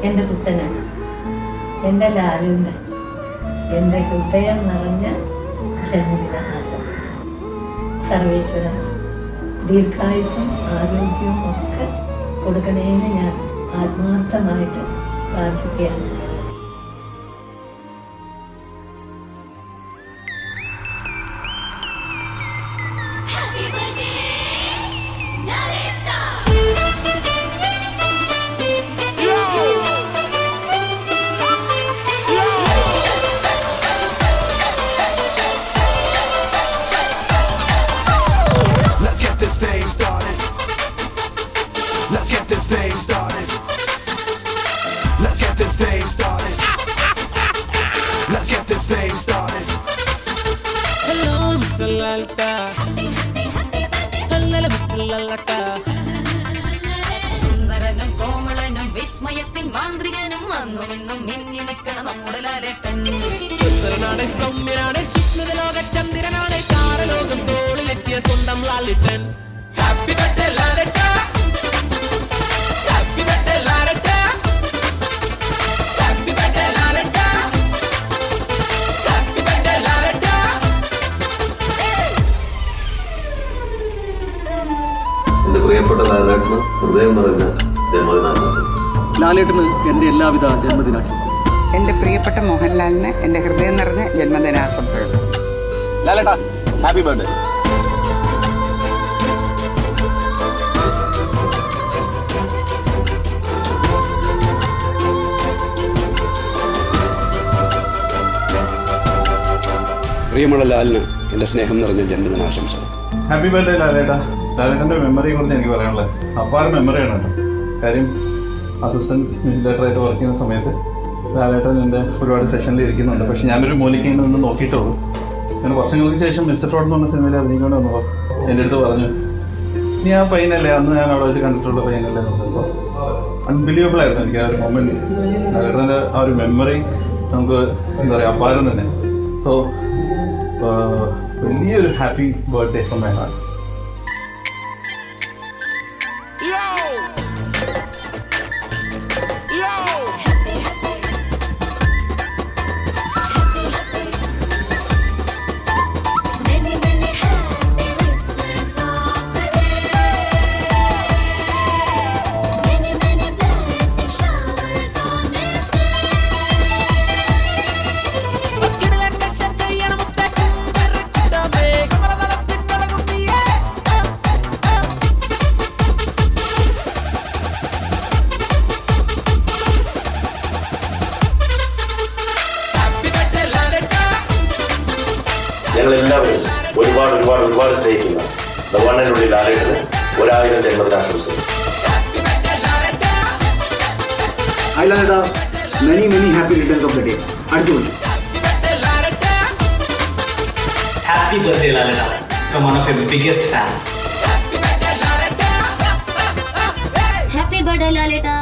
എൻ്റെ കുട്ടനാണ്, എൻ്റെ ലാലുവിന് എൻ്റെ ഹൃദയം നിറഞ്ഞ ജന്മദിന ആശംസ. സർവേശ്വര ദീർഘായുസ്സും ആരോഗ്യവും ഒക്കെ കൊടുക്കണേന്ന് ഞാൻ ആത്മാർത്ഥമായിട്ട് പ്രാർത്ഥിക്കുകയാണ്. This thing started. Let's get this thing started. Let's get this thing started. Let's get this thing started. Hello, Mr. Lalata. Hello, Mr. Lalata. സുന്ദരനും കോമളനും വിസ്മയത്തിൻ മാന്ത്രികനും വന്നുമെന്നും മിന്നി നിൽക്കണ നമ്മുടെ ലാലേട്ടൻ. സുന്ദരനാണ്, സൗമ്യനാണ്, സുസ്മിത ലോക ചന്ദ്രനാണ്, താരലോകം തോളിലെത്തിയ സ്വന്തം ലാലേട്ടൻ. ഹാപ്പി ബർത്ത്ഡേ ലാലേട്ട, ഹാപ്പി ബർത്ത്ഡേ ലാലേട്ട, ഹാപ്പി ബർത്ത്ഡേ ലാലേട്ട, ഹാപ്പി ബർത്ത്ഡേ ലാലേട്ട. എന്റെ പ്രിയപ്പെട്ട ലാലേട്ടന് ഹൃദയം നിറഞ്ഞ ജന്മദിനാശംസകൾ. ലാലേട്ടന് എൻ്റെ എല്ലാവിധ ജന്മദിനാശംസകൾ. എൻ്റെ പ്രിയപ്പെട്ട മോഹൻലാലിന് എൻ്റെ ഹൃദയം നിറഞ്ഞ ജന്മദിനാശംസകൾ. ലാലേട്ടാ, ഹാപ്പി ബർത്ത്ഡേ. പ്രിയമുള്ള ലാലിന് എൻ്റെ സ്നേഹം നിറഞ്ഞ ജന്മദിനാശംസകൾ. ഹാപ്പി ബർത്ത്ഡേ ലാലേട്ടാ. ലാലേട്ടൻ്റെ മെമ്മറിയെ കുറിച്ച് എനിക്ക് പറയാനുള്ളത് അപ്പാര മെമ്മറിയാണ് കേട്ടോ. കാര്യം അസിസ്റ്റൻറ്റ് മിനിസ്റ്ററായിട്ട് വർക്ക് ചെയ്യുന്ന സമയത്ത് ലാലേട്ടൻ എൻ്റെ ഒരുപാട് സെഷനിൽ ഇരിക്കുന്നുണ്ട്. പക്ഷേ ഞാനൊരു മൂലിക്ക് നിന്ന് നോക്കിയിട്ടുള്ളൂ. ഞാൻ വർഷങ്ങൾക്ക് ശേഷം മിസ്റ്റർ ഫ്രോഡ് എന്ന് പറഞ്ഞ സിനിമയിൽ അഭിനയിക്കൊണ്ട് വന്നപ്പോൾ എൻ്റെ അടുത്ത് പറഞ്ഞു, നീ ആ പയ്യനല്ലേ അന്ന് ഞാൻ അവിടെ വെച്ച് കണ്ടിട്ടുള്ള പയ്യനല്ലേ എന്ന് പറഞ്ഞപ്പോൾ അൺബിലീവബിൾ ആയിരുന്നു എനിക്ക് ആ ഒരു മൊമെൻറ്റ്. ലാലേട്ടൻ്റെ ആ ഒരു മെമ്മറി നമുക്ക് എന്താ പറയുക അപ്പാരം തന്നെ. സോ വലിയൊരു happy birthday from my heart. ഞങ്ങളെല്ലാവരും ഒരുപാട് സ്നേഹിക്കുന്ന വണ്ണനുള്ളിൽ ലാലേട്ടന് 1000 ജന്മദിനാശംസകൾ. ഹായ് ലാലേട്ട, many happy returns of the day. അടിച്ചുപൊളി. Happy birthday Laleta from one of your biggest fans. Happy birthday Laleta.